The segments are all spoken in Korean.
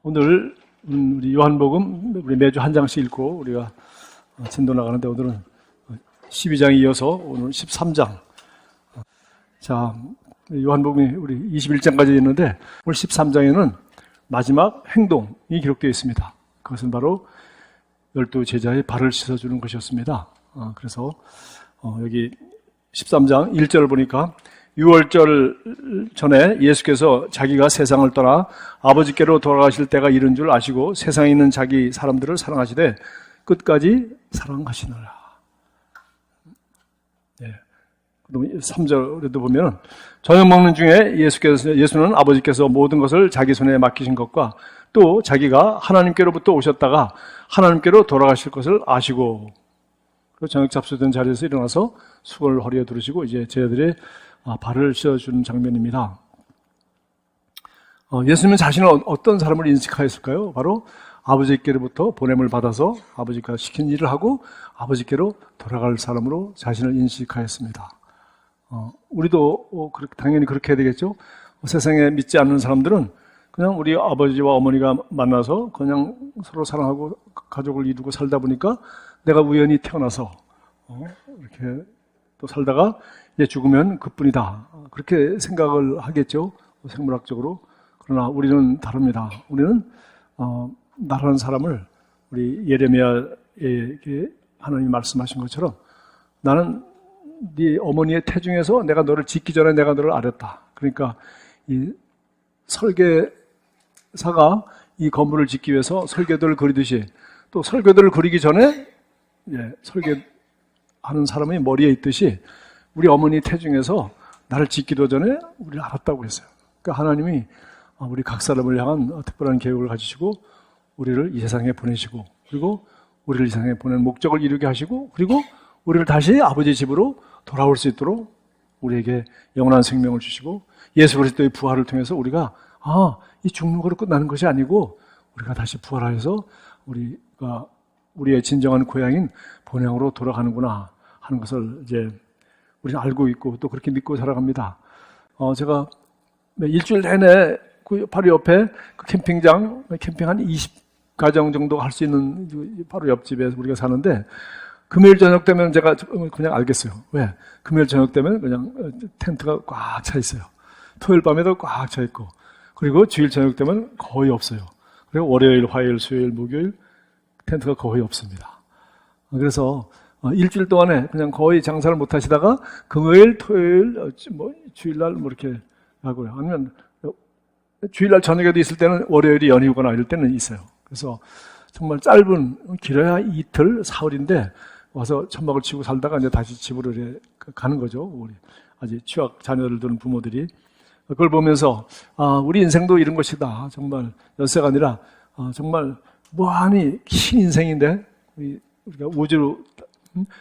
오늘 우리 요한복음 우리 매주 한 장씩 읽고 우리가 진도 나가는데 오늘은 12장에 이어서 오늘 13장. 자, 요한복음이 우리 21장까지 있는데 오늘 13장에는 마지막 행동이 기록되어 있습니다. 그것은 바로 12 제자의 발을 씻어주는 것이었습니다. 그래서 여기 13장 1절을 보니까 6월절 전에 예수께서 자기가 세상을 떠나 아버지께로 돌아가실 때가 이른 줄 아시고 세상에 있는 자기 사람들을 사랑하시되 끝까지 사랑하시느라. 네. 3절에도 보면 저녁 먹는 중에 예수는 아버지께서 모든 것을 자기 손에 맡기신 것과 또 자기가 하나님께로부터 오셨다가 하나님께로 돌아가실 것을 아시고 저녁 잡수던 자리에서 일어나서 수건을 허리에 두르시고 이제 제자들의 발을 씻어주는 장면입니다. 예수님은 자신은 어떤 사람을 인식하였을까요? 바로 아버지께로부터 보냄을 받아서 아버지가 시킨 일을 하고 아버지께로 돌아갈 사람으로 자신을 인식하였습니다. 우리도 당연히 그렇게 해야 되겠죠? 세상에 믿지 않는 사람들은 그냥 우리 아버지와 어머니가 만나서 그냥 서로 사랑하고 가족을 이루고 살다 보니까 내가 우연히 태어나서 이렇게 또 살다가 이제 죽으면 그뿐이다. 그렇게 생각을 하겠죠. 생물학적으로. 그러나 우리는 다릅니다. 우리는 나라는 사람을 우리 예레미야에게 하나님이 말씀하신 것처럼 나는 네 어머니의 태중에서 내가 너를 짓기 전에 내가 너를 알았다. 그러니까 이 설계사가 이 건물을 짓기 위해서 설계도를 그리듯이 또 설계도를 그리기 전에 설계하는 사람의 머리에 있듯이 우리 어머니 태중에서 나를 짓기도 전에 우리를 알았다고 했어요. 그러니까 하나님이 우리 각 사람을 향한 특별한 계획을 가지시고 우리를 이 세상에 보내시고 그리고 우리를 이 세상에 보낸 목적을 이루게 하시고 그리고 우리를 다시 아버지 집으로 돌아올 수 있도록 우리에게 영원한 생명을 주시고 예수 그리스도의 부활을 통해서 우리가 이 죽는 거로 끝나는 것이 아니고 우리가 다시 부활하여서 우리의 진정한 고향인 본향으로 돌아가는구나 하는 것을 이제 우리는 알고 있고 또 그렇게 믿고 살아갑니다. 제가 일주일 내내 그 바로 옆에 그 캠핑장, 캠핑 한 20가정 정도 할 수 있는 바로 옆집에 우리가 사는데 금요일 저녁 되면 제가 그냥 알겠어요. 왜? 금요일 저녁 되면 그냥 텐트가 꽉 차 있어요. 토요일 밤에도 꽉 차 있고 그리고 주일 저녁 되면 거의 없어요. 그리고 월요일, 화요일, 수요일, 목요일 텐트가 거의 없습니다. 그래서 일주일 동안에 그냥 거의 장사를 못 하시다가 금요일, 토요일, 주일날 이렇게 하고요. 아니면 주일날 저녁에도 있을 때는 월요일이 연휴거나 이럴 때는 있어요. 그래서 정말 짧은, 길어야 이틀, 사흘인데 와서 천막을 치고 살다가 이제 다시 집으로 가는 거죠. 우리 아직 취학 자녀를 두는 부모들이. 그걸 보면서, 우리 인생도 이런 것이다. 정말 엿새가 아니라, 정말 무한히 긴 인생인데, 우리가 우주로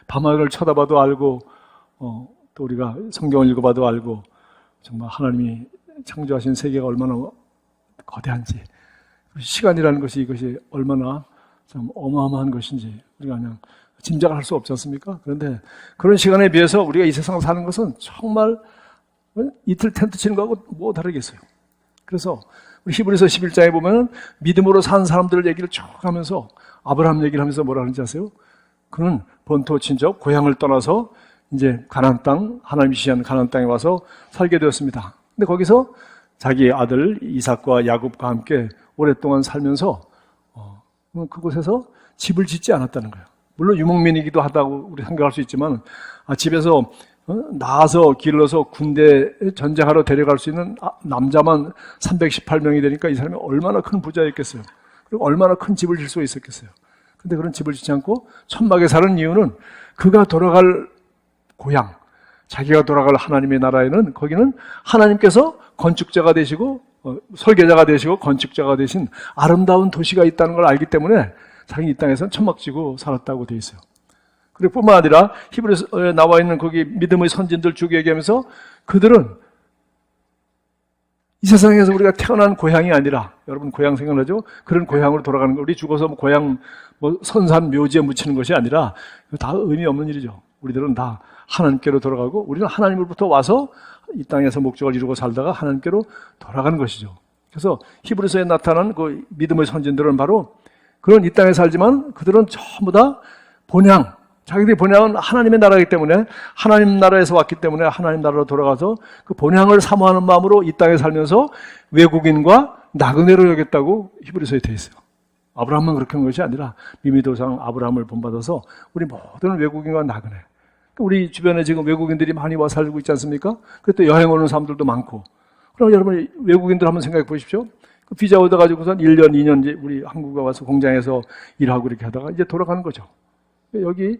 밤하늘을 쳐다봐도 알고 또 우리가 성경을 읽어봐도 알고 정말 하나님이 창조하신 세계가 얼마나 거대한지 시간이라는 것이 이것이 얼마나 좀 어마어마한 것인지 우리가 그냥 짐작을 할 수 없지 않습니까? 그런데 그런 시간에 비해서 우리가 이 세상을 사는 것은 정말 이틀 텐트 치는 거하고 뭐 다르겠어요. 그래서 우리 히브리서 11장에 보면 믿음으로 산 사람들 얘기를 쭉 하면서 아브라함 얘기를 하면서 뭐라 하는지 아세요? 그는 본토 친척 고향을 떠나서 이제 가나안 땅 하나님이 지시한 가나안 땅에 와서 살게 되었습니다. 근데 거기서 자기 아들 이삭과 야곱과 함께 오랫동안 살면서 그곳에서 집을 짓지 않았다는 거예요. 물론 유목민이기도 하다고 우리 생각할 수 있지만 집에서 낳아서 길러서 군대 전쟁하러 데려갈 수 있는 남자만 318명이 되니까 이 사람이 얼마나 큰 부자였겠어요. 그리고 얼마나 큰 집을 질 수 있었겠어요. 근데 그런 집을 짓지 않고 천막에 사는 이유는 그가 돌아갈 고향, 자기가 돌아갈 하나님의 나라에는 거기는 하나님께서 건축자가 되시고 설계자가 되시고 건축자가 되신 아름다운 도시가 있다는 걸 알기 때문에 자기 이 땅에서는 천막 지고 살았다고 되어 있어요. 그리고 뿐만 아니라 히브리서에 나와 있는 거기 믿음의 선진들 쭉 얘기하면서 그들은 이 세상에서 우리가 태어난 고향이 아니라 여러분 고향 생각나죠? 그런 고향으로 돌아가는 거. 우리 죽어서 고향 선산 묘지에 묻히는 것이 아니라 다 의미 없는 일이죠. 우리들은 다 하나님께로 돌아가고 우리는 하나님으로부터 와서 이 땅에서 목적을 이루고 살다가 하나님께로 돌아가는 것이죠. 그래서 히브리서에 나타난 그 믿음의 선진들은 바로 그런 이 땅에 살지만 그들은 전부 다 본향, 자기들의 본향은 하나님의 나라이기 때문에 하나님 나라에서 왔기 때문에 하나님 나라로 돌아가서 그 본향을 사모하는 마음으로 이 땅에 살면서 외국인과 나그네로 여겼다고 히브리서에 되어 있어요. 아브라함만 그렇게 한 것이 아니라 미미도상 아브라함을 본받아서 우리 모든 외국인과 나그네, 우리 주변에 지금 외국인들이 많이 와 살고 있지 않습니까? 그때 여행 오는 사람들도 많고. 그럼 여러분 외국인들 한번 생각해 보십시오. 그 비자 얻어가지고선 1년, 2년 이제 우리 한국에 와서 공장에서 일하고 이렇게 하다가 이제 돌아가는 거죠. 여기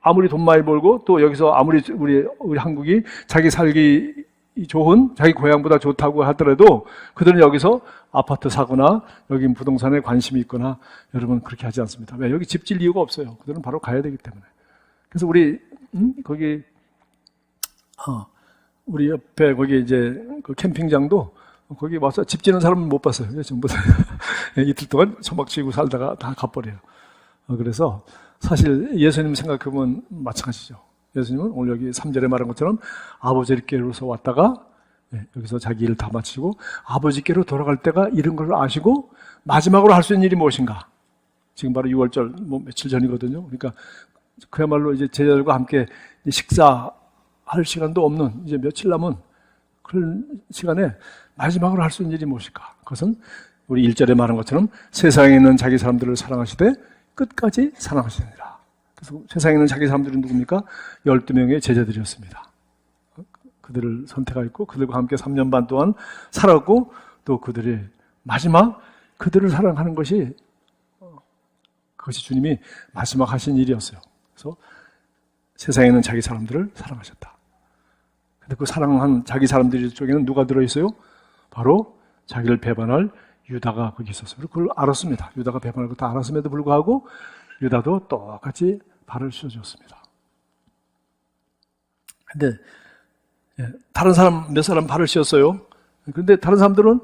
아무리 돈 많이 벌고 또 여기서 아무리 우리 한국이 자기 살기 좋은, 자기 고향보다 좋다고 하더라도 그들은 여기서 아파트 사거나 여기 부동산에 관심이 있거나 여러분 그렇게 하지 않습니다. 왜? 여기 집 질 이유가 없어요. 그들은 바로 가야 되기 때문에. 그래서 우리 우리 옆에 거기 이제 그 캠핑장도 거기 와서 집 지는 사람은 못 봤어요. 전부 다 이틀 동안 소박 치고 살다가 다 가버려요. 그래서 사실 예수님 생각해보면 마찬가지죠. 예수님은 오늘 여기 3절에 말한 것처럼 아버지께로서 왔다가 여기서 자기 일을 다 마치고 아버지께로 돌아갈 때가 이런 걸 아시고 마지막으로 할 수 있는 일이 무엇인가? 지금 바로 6월절 뭐 며칠 전이거든요. 그러니까 그야말로 이제 제자들과 함께 식사할 시간도 없는 이제 며칠 남은 그런 시간에 마지막으로 할 수 있는 일이 무엇일까? 그것은 우리 1절에 말한 것처럼 세상에 있는 자기 사람들을 사랑하시되 끝까지 사랑하시느니라. 그래서 세상에 있는 자기 사람들은 누굽니까? 12명의 제자들이었습니다. 그들을 선택하였고 그들과 함께 3년 반 동안 살았고 또 그들의 마지막 그들을 사랑하는 것이 그것이 주님이 마지막 하신 일이었어요. 그래서 세상에 있는 자기 사람들을 사랑하셨다. 근데 그 사랑한 자기 사람들 쪽에는 누가 들어있어요? 바로 자기를 배반할 유다가 거기 있었어요. 그걸 알았습니다. 유다가 배반할 걸 다 알았음에도 불구하고 유다도 똑같이 발을 씌워주었습니다. 근데 다른 사람 몇 사람 발을 씌웠어요. 그런데 다른 사람들은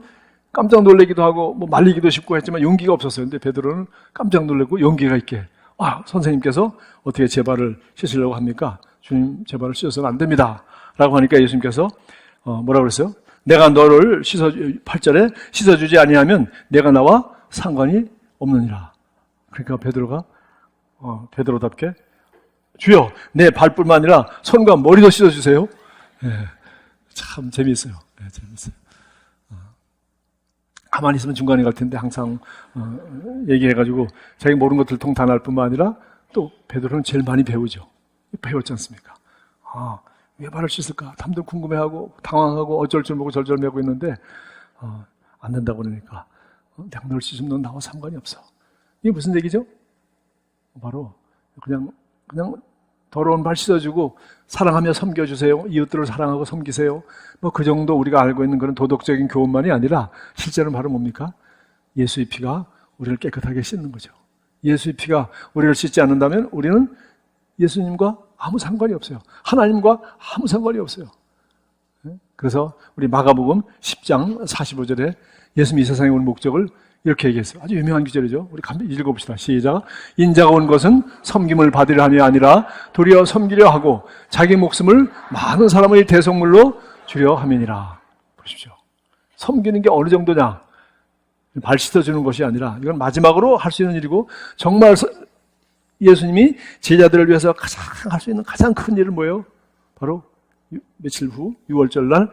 깜짝 놀라기도 하고 뭐 말리기도 쉽고 했지만 용기가 없었어요. 근데 베드로는 깜짝 놀라고 용기가 있게 선생님께서 어떻게 제 발을 씻으려고 합니까? 주님 제 발을 씻어서는 안 됩니다. 라고 하니까 예수님께서 뭐라고 그랬어요? 내가 너를 8절에 씻어주지 아니하면 내가 나와 상관이 없느니라. 그러니까 베드로가 베드로답게 주여 내 발뿐만 아니라 손과 머리도 씻어주세요. 참 재미있어요. 재미있어요. 가만히 있으면 중간에 갈 텐데 항상 얘기해가지고 자기 모르는 것들 통탄할 뿐만 아니라 또 베드로는 제일 많이 배우죠. 배웠지 않습니까? 왜 발을 씻을까? 탐도 궁금해하고 당황하고 어쩔 줄 모르고 절절 매고 있는데 안 된다고 그러니까 내가 널 씻으면 넌 나와 상관이 없어. 이게 무슨 얘기죠? 바로 그냥 더러운 발 씻어주고 사랑하며 섬겨주세요. 이웃들을 사랑하고 섬기세요. 뭐 그 정도 우리가 알고 있는 그런 도덕적인 교훈만이 아니라 실제로는 바로 뭡니까? 예수의 피가 우리를 깨끗하게 씻는 거죠. 예수의 피가 우리를 씻지 않는다면 우리는 예수님과 아무 상관이 없어요. 하나님과 아무 상관이 없어요. 그래서 우리 마가복음 10장 45절에 예수님이 이 세상에 온 목적을 이렇게 얘기했어요. 아주 유명한 구절이죠. 우리 한번 읽어봅시다. 시작. 인자가 온 것은 섬김을 받으려 함이 아니라 도리어 섬기려 하고 자기 목숨을 많은 사람의 대속물로 주려 함이니라. 보십시오. 섬기는 게 어느 정도냐? 발 씻어주는 것이 아니라 이건 마지막으로 할 수 있는 일이고 정말 예수님이 제자들을 위해서 가장 할 수 있는 가장 큰 일은 뭐예요? 바로 며칠 후 6월절 날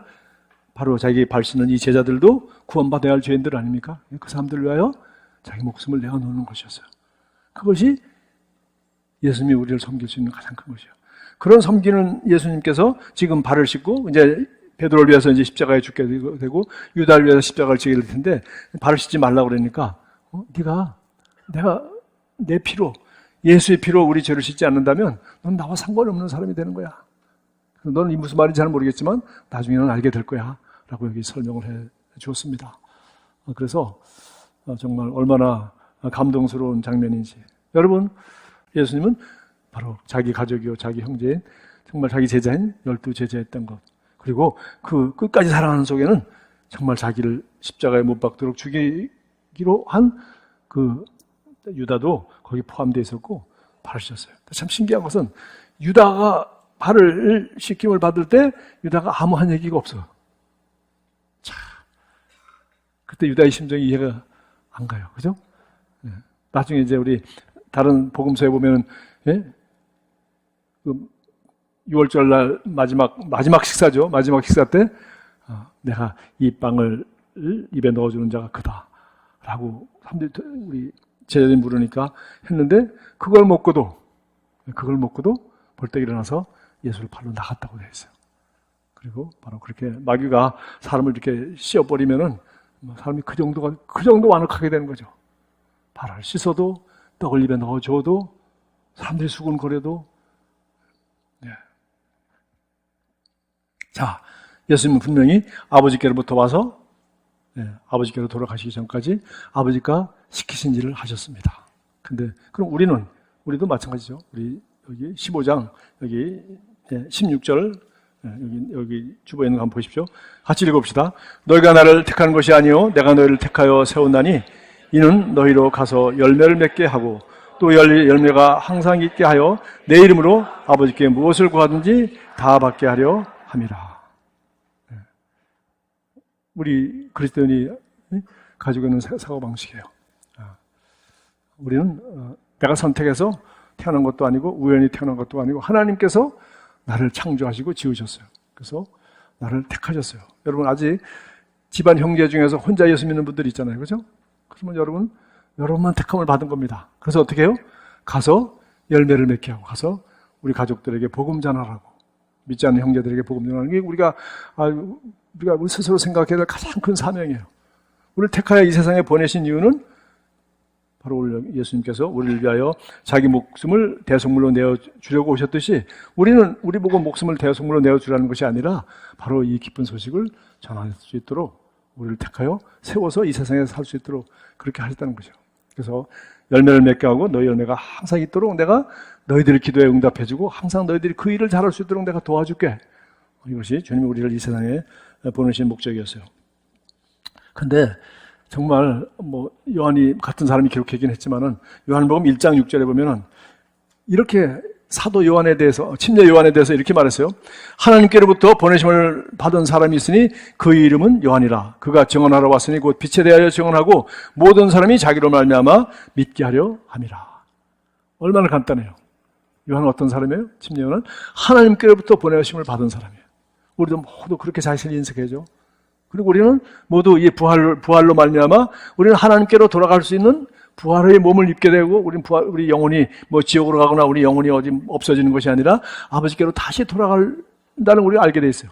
바로 자기 발 씻는 이 제자들도 구원받아야 할 죄인들 아닙니까? 그 사람들을 위하여 자기 목숨을 내어놓는 것이었어요. 그것이 예수님이 우리를 섬길 수 있는 가장 큰 것이에요. 그런 섬기는 예수님께서 지금 발을 씻고 이제 베드로를 위해서 이제 십자가에 죽게 되고 유다를 위해서 십자가를 지게 될 텐데 발을 씻지 말라고 그러니까 내가 내 피로 예수의 피로 우리 죄를 씻지 않는다면 넌 나와 상관없는 사람이 되는 거야. 너는 이 무슨 말인지 잘 모르겠지만 나중에는 알게 될 거야 라고 여기 설명을 해 주었습니다. 그래서 정말 얼마나 감동스러운 장면인지. 여러분, 예수님은 바로 자기 가족이요 자기 형제인 정말 자기 제자인 12제자였던 것, 그리고 그 끝까지 사랑하는 속에는 정말 자기를 십자가에 못 박도록 죽이기로 한 그 유다도 거기 포함되어 있었고 발을 씻었어요. 참 신기한 것은 유다가 발을 씻김을 받을 때 유다가 아무 한 얘기가 없어. 자, 그때 유다의 심정이 이해가 안 가요. 그죠? 예. 나중에 이제 우리 다른 복음서에 보면은, 예? 6월절 날 마지막 식사죠. 마지막 식사 때, 내가 이 빵을 입에 넣어주는 자가 그다. 라고 사람들이 우리 제자들이 물으니까 했는데, 그걸 먹고도 벌떡 일어나서 예수를 발로 나갔다고 되어 있어요. 그리고 바로 그렇게 마귀가 사람을 이렇게 씌워버리면은 사람이 그 정도 완악하게 되는 거죠. 발을 씻어도 떡을 입에 넣어줘도 사람들이 수군거려도. 네. 자, 예수님은 분명히 아버지께로부터 와서 아버지께로 돌아가시기 전까지 아버지가 시키신 일을 하셨습니다. 근데 그럼 우리도 마찬가지죠. 우리 여기 15장 여기 16절 여기 주보에 있는 거 한번 보십시오. 같이 읽어봅시다. 너희가 나를 택하는 것이 아니요 내가 너희를 택하여 세웠나니 이는 너희로 가서 열매를 맺게 하고 또 열매가 항상 있게 하여 내 이름으로 아버지께 무엇을 구하든지 다 받게 하려 함이라. 우리 그리스도인이 가지고 있는 사고방식이에요. 우리는 내가 선택해서 태어난 것도 아니고 우연히 태어난 것도 아니고 하나님께서 나를 창조하시고 지으셨어요. 그래서 나를 택하셨어요. 여러분 아직 집안 형제 중에서 혼자 예수 믿는 분들이 있잖아요. 그렇죠? 그러면 여러분만 택함을 받은 겁니다. 그래서 어떻게 해요? 가서 열매를 맺게 하고 가서 우리 가족들에게 복음 전하라고. 믿지 않는 형제들에게 복음 전하는 게 우리가 우리 스스로 생각해야 될 가장 큰 사명이에요. 우리를 택하여 이 세상에 보내신 이유는 바로 예수님께서 우리를 위하여 자기 목숨을 대속물로 내어주려고 오셨듯이 우리 보고 목숨을 대속물로 내어주라는 것이 아니라 바로 이 기쁜 소식을 전할 수 있도록 우리를 택하여 세워서 이 세상에서 살 수 있도록 그렇게 하셨다는 거죠. 그래서 열매를 맺게 하고 너희 열매가 항상 있도록 내가 너희들의 기도에 응답해주고 항상 너희들이 그 일을 잘할 수 있도록 내가 도와줄게. 이것이 주님이 우리를 이 세상에 보내신 목적이었어요. 근데 정말 요한이 같은 사람이 기록하긴 했지만은 요한복음 1장 6절에 보면은 이렇게 사도 요한에 대해서 침례 요한에 대해서 이렇게 말했어요. 하나님께로부터 보내심을 받은 사람이 있으니 그 이름은 요한이라. 그가 증언하러 왔으니 곧 빛에 대하여 증언하고 모든 사람이 자기로 말미암아 믿게 하려 함이라. 얼마나 간단해요. 요한은 어떤 사람이에요? 침례 요한은 하나님께로부터 보내심을 받은 사람이에요. 우리도 모두 그렇게 자신을 인식해야죠. 그리고 우리는 모두 이 부활로 말미암아 우리는 하나님께로 돌아갈 수 있는 부활의 몸을 입게 되고 우리 영혼이 지옥으로 가거나 우리 영혼이 어디 없어지는 것이 아니라 아버지께로 다시 돌아간다는 우리가 알게 돼 있어요.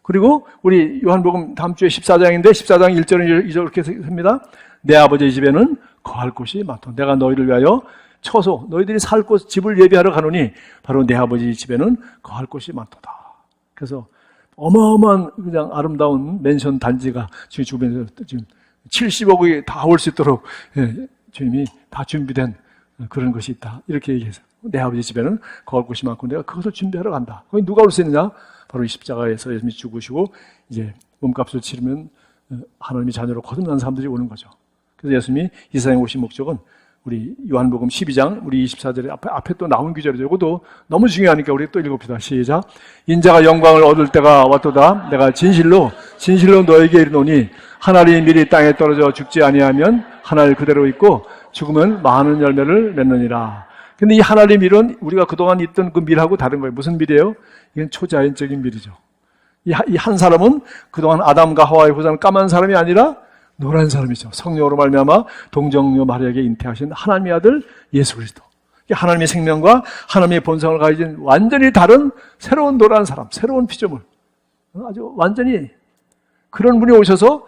그리고 우리 요한복음 다음 주에 14장인데 14장 1절은 이렇게 씁니다. 내 아버지의 집에는 거할 곳이 많다. 내가 너희를 위하여 처소 너희들이 살 곳 집을 예비하러 가노니 바로 내 아버지 집에는 거할 곳이 많도다. 그래서 어마어마한 그냥 아름다운 맨션 단지가 지금 주변에서 지금 70억이 다 올 수 있도록 주님이 다 준비된 그런 것이 있다. 이렇게 얘기해서 내 아버지 집에는 거할 곳이 많고 내가 그것을 준비하러 간다. 거기 누가 올 수 있느냐? 바로 이 십자가에서 예수님이 죽으시고 이제 몸값을 치르면 하나님의 자녀로 거듭난 사람들이 오는 거죠. 그래서 예수님이 이 세상에 오신 목적은 우리 요한복음 12장 우리 24절에 앞에 또 나온 구절이죠. 이것도 너무 중요하니까 우리 또 읽어봅시다. 시작. 인자가 영광을 얻을 때가 왔도다. 내가 진실로 너에게 이르노니 하늘이 미리 땅에 떨어져 죽지 아니하면 하늘 그대로 있고 죽으면 많은 열매를 맺느니라. 근데 이 하늘의 밀은 우리가 그동안 있던 그 밀하고 다른 거예요. 무슨 밀이에요? 이건 초자연적인 밀이죠. 이 한 사람은 그동안 아담과 하와의 후사는 까만 사람이 아니라 노란 사람이죠. 성령으로 말미암아 동정녀 마리아에게 잉태하신 하나님의 아들 예수 그리스도. 하나님의 생명과 하나님의 본성을 가진 완전히 다른 새로운 노란 사람, 새로운 피조물. 아주 완전히 그런 분이 오셔서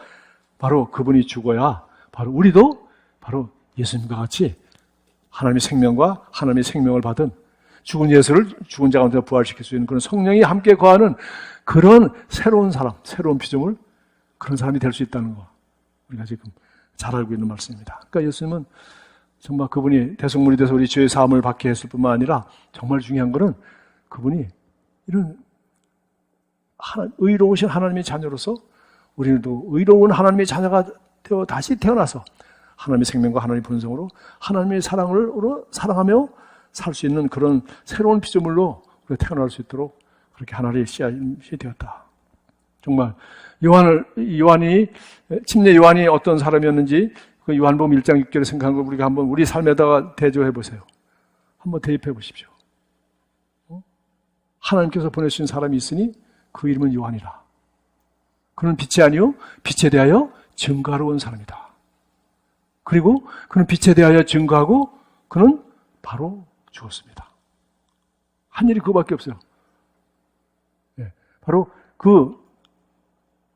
바로 그분이 죽어야 바로 우리도 바로 예수님과 같이 하나님의 생명과 하나님의 생명을 받은 죽은 예수를 죽은 자 가운데 부활시킬 수 있는 그런 성령이 함께 거하는 그런 새로운 사람, 새로운 피조물, 그런 사람이 될 수 있다는 거. 우리가 지금 잘 알고 있는 말씀입니다. 그러니까 예수님은 정말 그분이 대속물이 돼서 우리 죄의 사함을 받게 했을 뿐만 아니라 정말 중요한 것은 그분이 이런 의로우신 하나님의 자녀로서 우리도 의로운 하나님의 자녀가 되어 다시 태어나서 하나님의 생명과 하나님의 본성으로 하나님의 사랑으로 사랑하며 살 수 있는 그런 새로운 피조물로 우리가 태어날 수 있도록 그렇게 하나님의 씨앗이 되었다. 정말 침례 요한이 어떤 사람이었는지 그 요한복음 1장 6절에 생각한 걸 우리가 한번 우리 삶에다가 대조해 보세요. 한번 대입해 보십시오. 하나님께서 보내주신 사람이 있으니 그 이름은 요한이라. 그는 빛이 아니요 빛에 대하여 증거하러 온 사람이다. 그리고 그는 빛에 대하여 증거하고 그는 바로 죽었습니다. 한 일이 그거밖에 없어요. 바로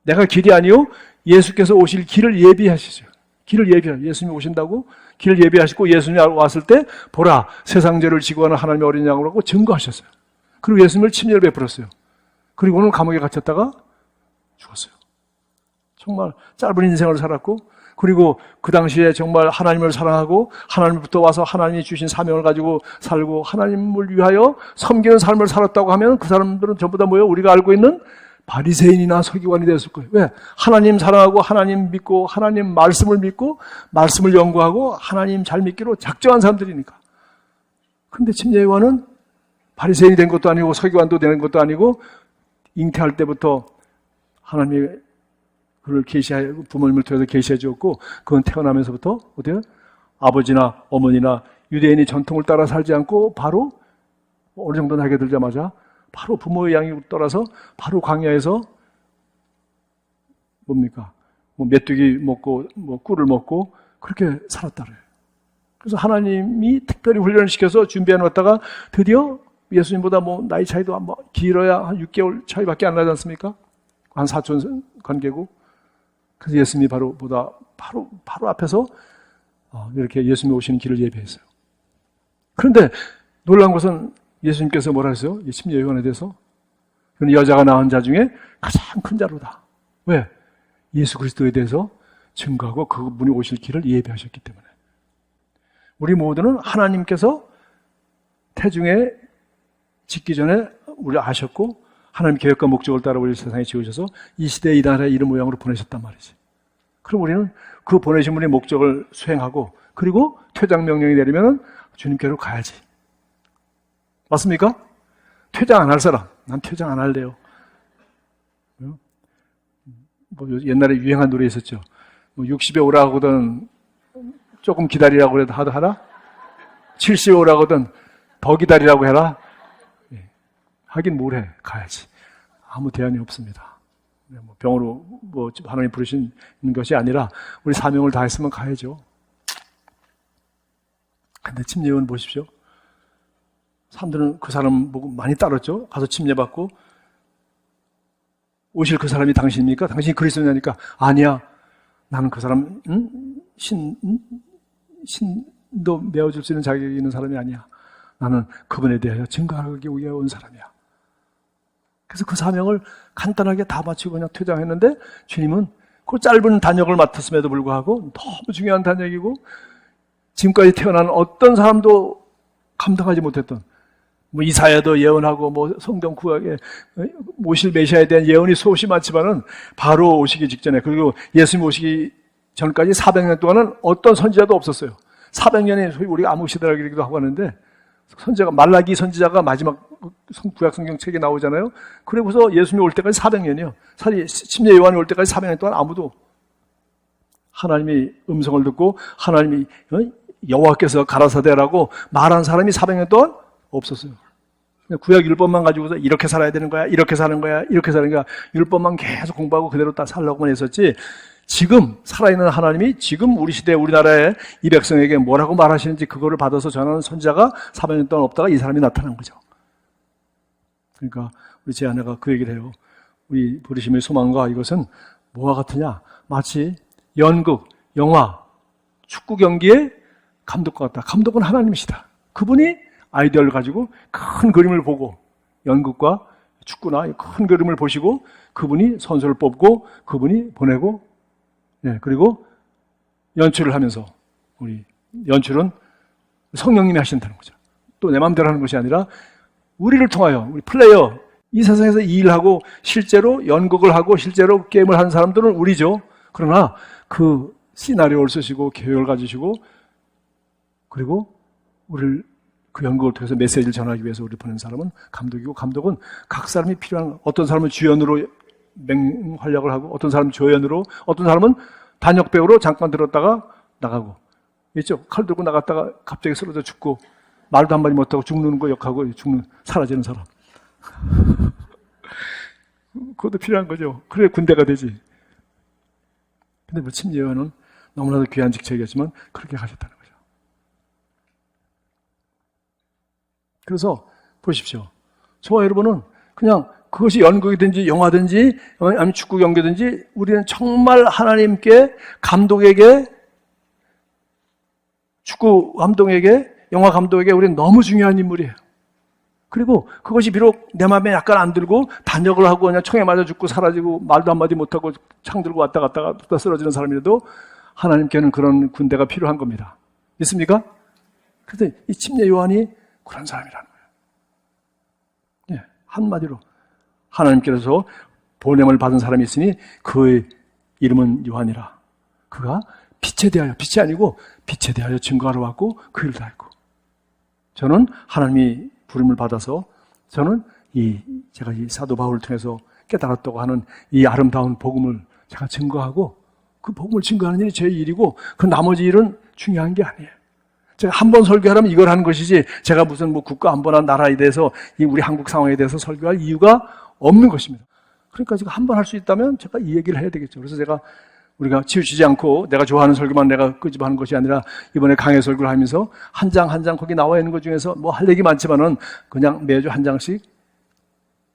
내가 길이 아니요 예수께서 오실 길을 예비하시죠. 길을 예비하시죠. 예수님이 오신다고 길을 예비하시고 예수님이 왔을 때 보라 세상 죄를 지고 가는 하나님의 어린 양으로 하고 증거하셨어요. 그리고 예수님을 침례를 베풀었어요. 그리고는 감옥에 갇혔다가 죽었어요. 정말 짧은 인생을 살았고 그리고 그 당시에 정말 하나님을 사랑하고 하나님부터 와서 하나님이 주신 사명을 가지고 살고 하나님을 위하여 섬기는 삶을 살았다고 하면 그 사람들은 전부 다 뭐예요? 우리가 알고 있는 바리새인이나 서기관이 되었을 거예요. 왜? 하나님 사랑하고 하나님 믿고 하나님 말씀을 믿고 말씀을 연구하고 하나님 잘 믿기로 작정한 사람들이니까. 그런데 침례 요한은 바리새인이 된 것도 아니고 서기관도 되는 것도 아니고 잉태할 때부터 하나님이 그를 계시하여 부모님을 통해서 계시해 주었고 그건 태어나면서부터 어때요? 아버지나 어머니나 유대인이 전통을 따라 살지 않고 바로 어느 정도 나이가 들자마자 바로 부모의 양육을 따라서 바로 광야에서 뭡니까? 메뚜기 먹고 꿀을 먹고 그렇게 살았다 그래요. 그래서 하나님이 특별히 훈련을 시켜서 준비해 놓았다가 드디어 예수님보다 나이 차이도 길어야 한 6개월 차이밖에 안 나지 않습니까? 한 사촌 관계고. 그래서 예수님이 바로 앞에서 이렇게 예수님이 오시는 길을 예비했어요. 그런데 놀라운 것은 예수님께서 뭐라 했어요? 이 침례 요한에 대해서. 그는 여자가 낳은 자 중에 가장 큰 자로다. 왜? 예수 그리스도에 대해서 증거하고 그분이 오실 길을 예비하셨기 때문에. 우리 모두는 하나님께서 태중에 짓기 전에 우리 아셨고 하나님 계획과 목적을 따라 우리 세상에 지으셔서 이 시대에 이 나라의 이런 모양으로 보내셨단 말이지. 그럼 우리는 그 보내신 분의 목적을 수행하고 그리고 퇴장 명령이 내리면 주님께로 가야지. 맞습니까? 퇴장 안 할 사람. 난 퇴장 안 할래요. 옛날에 유행한 노래 있었죠. 60에 오라고 하거든 조금 기다리라고 해도 하라. 70에 오라고 하거든 더 기다리라고 해라. 하긴 뭘 해. 가야지. 아무 대안이 없습니다. 병으로 하나님 부르신 것이 아니라 우리 사명을 다했으면 가야죠. 근데 침례 요한 보십시오. 사람들은 그 사람 보고 많이 따랐죠. 가서 침례 받고 오실 그 사람이 당신입니까? 당신이 그리스도냐니까 아니야. 나는 그 사람 신도 메어줄 수 있는 자격이 있는 사람이 아니야. 나는 그분에 대하여 증거하기 위해 온 사람이야. 그래서 그 사명을 간단하게 다 마치고 그냥 퇴장했는데 주님은 그 짧은 단역을 맡았음에도 불구하고 너무 중요한 단역이고 지금까지 태어난 어떤 사람도 감당하지 못했던 이사야도 예언하고 성경 구약에 오실 메시아에 대한 예언이 수없이 많지만은 바로 오시기 직전에 그리고 예수님 오시기 전까지 400년 동안은 어떤 선지자도 없었어요. 400년이 소위 우리가 암흑시대라기도 하고 하는데 선지자가 말라기 선지자가 마지막 구약 성경 책에 나오잖아요. 그리고서 예수님이 올 때까지 400년이요. 사실 침례 요한이 올 때까지 400년 동안 아무도 하나님이 음성을 듣고 하나님이 여호와께서 가라사대라고 말한 사람이 400년 동안 없었어요. 구약 율법만 가지고서 이렇게 살아야 되는 거야, 이렇게 사는 거야, 이렇게 사는 거야. 율법만 계속 공부하고 그대로 다 살라고만 했었지. 지금 살아있는 하나님이 지금 우리 시대 우리나라의 이 백성에게 뭐라고 말하시는지 그거를 받아서 전하는 선지자가 400년 동안 없다가 이 사람이 나타난 거죠. 그러니까 우리 제 아내가 그 얘기를 해요. 우리 부르심의 소망과 이것은 뭐와 같으냐? 마치 연극, 영화, 축구 경기의 감독과 같다. 감독은 하나님이시다. 그분이 아이디어를 가지고 큰 그림을 보고 연극과 축구나 큰 그림을 보시고 그분이 선수를 뽑고 그분이 보내고 그리고 연출을 하면서 우리 연출은 성령님이 하신다는 거죠. 또 내 마음대로 하는 것이 아니라 우리를 통하여 우리 플레이어 이 세상에서 이 일하고 실제로 연극을 하고 실제로 게임을 하는 사람들은 우리죠. 그러나 그 시나리오를 쓰시고 계획을 가지시고 그리고 우리를 그 연극을 통해서 메시지를 전하기 위해서 우리 보낸 사람은 감독이고 감독은 각 사람이 필요한 어떤 사람은 주연으로 맹활약을 하고, 어떤 사람은 조연으로, 어떤 사람은 단역배우로 잠깐 들었다가 나가고, 있죠? 칼 들고 나갔다가 갑자기 쓰러져 죽고, 말도 한마디 못하고 죽는 거 역하고, 사라지는 사람. 그것도 필요한 거죠. 그래 군대가 되지. 근데 뭐 침례요한은 너무나도 귀한 직책이었지만 그렇게 가셨다는 거죠. 그래서 보십시오. 저와 여러분은 그냥 그것이 연극이든지 영화든지 아니면 축구 경기든지 우리는 정말 하나님께 감독에게, 축구 감독에게, 영화 감독에게 우리는 너무 중요한 인물이에요. 그리고 그것이 비록 내 마음에 약간 안 들고 단역을 하고 그냥 총에 맞아 죽고 사라지고 말도 한마디 못하고 창 들고 왔다 갔다가 쓰러지는 사람이라도 하나님께는 그런 군대가 필요한 겁니다. 있습니까? 그런데 이 침례 요한이 그런 사람이라는 거예요. 예, 한마디로 하나님께서 보냄을 받은 사람이 있으니 그의 이름은 요한이라. 그가 빛에 대하여, 빛이 아니고 빛에 대하여 증거하러 왔고 그 일을 다 했고, 저는 하나님이 부름을 받아서 저는 제가 이 사도 바울을 통해서 깨달았다고 하는 이 아름다운 복음을 제가 증거하고, 그 복음을 증거하는 일이 제 일이고 그 나머지 일은 중요한 게 아니에요. 제가 한 번 설교하려면 이걸 하는 것이지 제가 무슨 뭐 국가 안보나 나라에 대해서 이 우리 한국 상황에 대해서 설교할 이유가 없는 것입니다. 그러니까 제가 한 번 할 수 있다면 제가 이 얘기를 해야 되겠죠. 그래서 우리가 치우치지 않고 내가 좋아하는 설교만 내가 끄집어하는 것이 아니라 이번에 강해 설교를 하면서 한 장 한 장 거기 나와 있는 것 중에서 뭐 할 얘기 많지만은 그냥 매주 한 장씩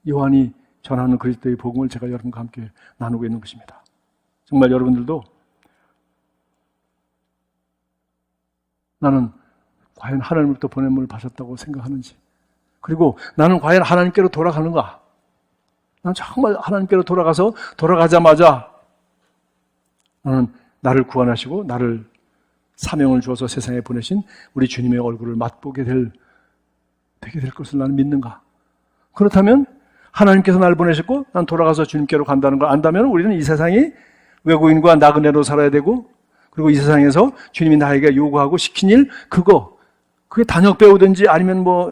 요한이 전하는 그리스도의 복음을 제가 여러분과 함께 나누고 있는 것입니다. 정말 여러분들도 나는 과연 하나님으로부터 보냄을 받았다고 생각하는지, 그리고 나는 과연 하나님께로 돌아가는가? 나는 정말 하나님께로 돌아가자마자 나는 나를 구원하시고 나를 사명을 주어서 세상에 보내신 우리 주님의 얼굴을 맛보게 되게 될 것을 나는 믿는가? 그렇다면 하나님께서 나를 보내셨고 난 돌아가서 주님께로 간다는 걸 안다면 우리는 이 세상이 외국인과 나그네로 살아야 되고, 그리고 이 세상에서 주님이 나에게 요구하고 시킨 일, 그게 단역 배우든지 아니면 뭐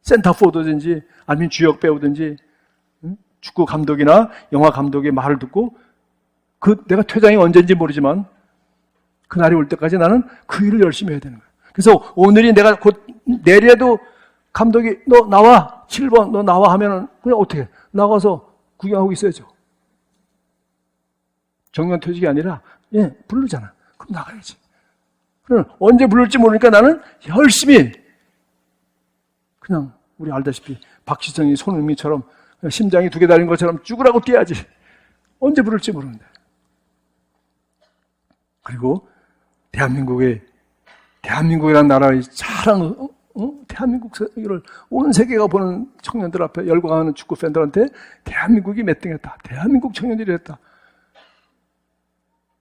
센터포드든지 아니면 주역 배우든지 축구 감독이나 영화 감독의 말을 듣고 내가 퇴장이 언제인지 모르지만 그 날이 올 때까지 나는 그 일을 열심히 해야 되는 거예요. 그래서 오늘이 내가 곧 내일에도 감독이 너 나와 7번 너 나와 하면은 그냥 어떻게 나가서 구경하고 있어야죠. 정년퇴직이 아니라 부르잖아. 그럼 나가야지. 그럼 언제 부를지 모르니까 나는 열심히 그냥 우리 알다시피 박시성이 손흥민처럼 심장이 2개 달린 것처럼 죽으라고 뛰어야지. 언제 부를지 모르는데. 그리고 대한민국이라는 나라의 자랑, 대한민국을 온 세계가 보는 청년들 앞에 열광하는 축구 팬들한테 대한민국이 몇 등 했다. 대한민국 청년들이 했다.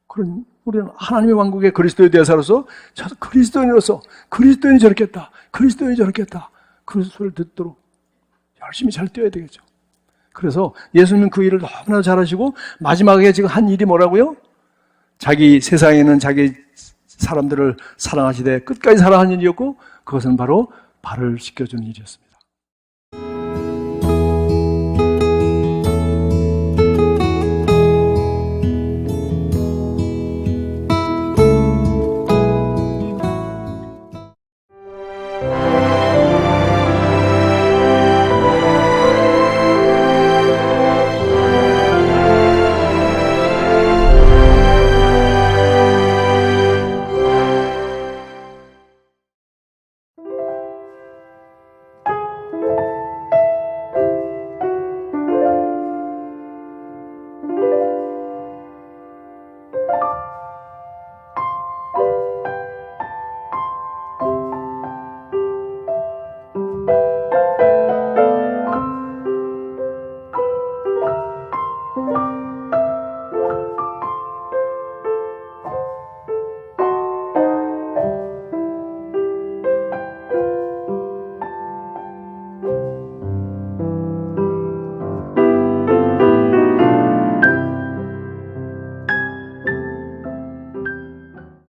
그런 우리는 하나님의 왕국의 그리스도의 대사로서 그리스도인이 저렇게 했다. 그리스도인이 저렇게 했다. 그 소리를 듣도록 열심히 잘 뛰어야 되겠죠. 그래서 예수님은 그 일을 너무나 잘하시고 마지막에 지금 한 일이 뭐라고요? 자기 세상에 있는 자기 사람들을 사랑하시되 끝까지 사랑하는 일이었고, 그것은 바로 발을 씻겨주는 일이었습니다.